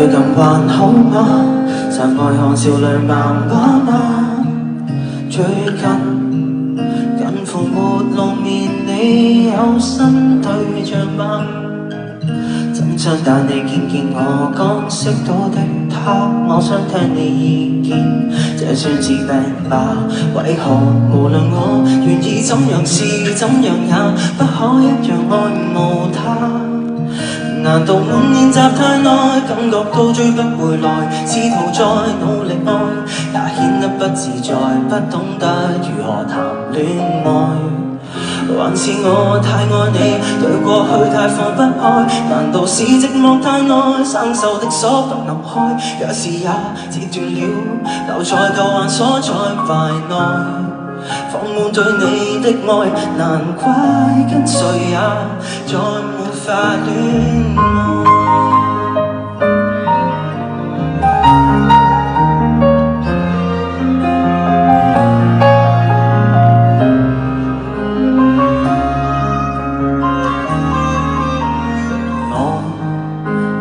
最近還好嗎？常愛看少女漫畫嗎？最近乎沒露面，你有新對象嗎？真想帶你見我剛識到的他，我想聽你意見，這算是病吧？為何無論我願意怎樣試怎樣也不可一樣愛慕他？難道滿練習太耐，感覺到追不回來，試圖再努力愛，也顯得不自在，不懂得如何談戀愛。還是我太愛你，對過去太放不開，難道是寂寞太耐，生鏽的鎖不能開？若是也截斷了，留在舊患鎖在懷內，放滿對你的愛，難怪跟誰也再沒法戀愛。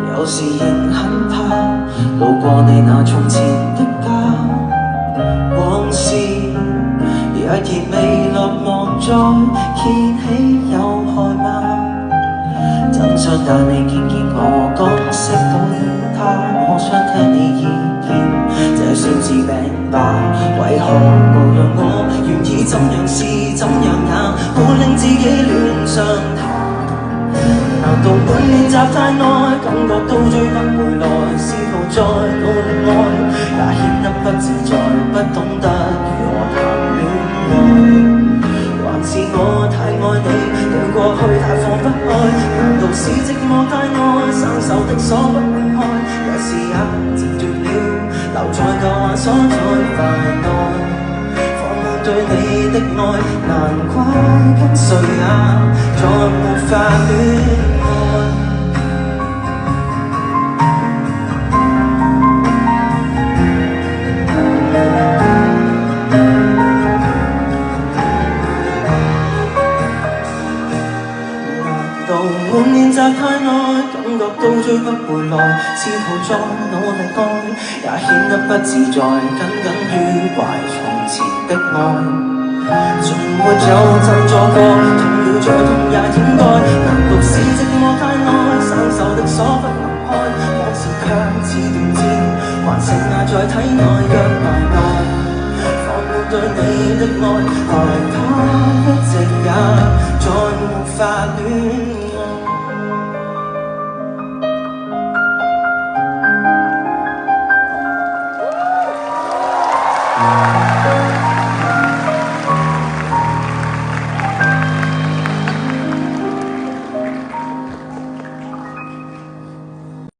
有時仍很怕路過你那從前的家，往事也甜美落寞再掀起有害嗎？真想帶你見我剛識到的他，我想聽你意見，這算是病吧？為何無論我願意怎樣試怎樣也會令自己戀上他？難道本練習太耐，感覺到追不回來，試圖再努力愛，也顯得不自在，不懂得如何談戀愛。還是我太愛你，對過去太放不開，難道是寂寞太耐，生鏽的鎖不能開？若是也截斷了，留在舊患鎖在懷內，放滿對你的愛，難怪跟誰也再沒法戀。滿練習太耐，感覺到追不回來，試圖再努力愛，也顯得不自在，耿耿於懷從前的愛，從沒有振作過，痛了再痛也應該。難道是寂寞太耐，生鏽的鎖不能開？往事卻似斷箭，還剩壓在體內若埋內，放滿對你的愛，害他一直也再沒法戀愛。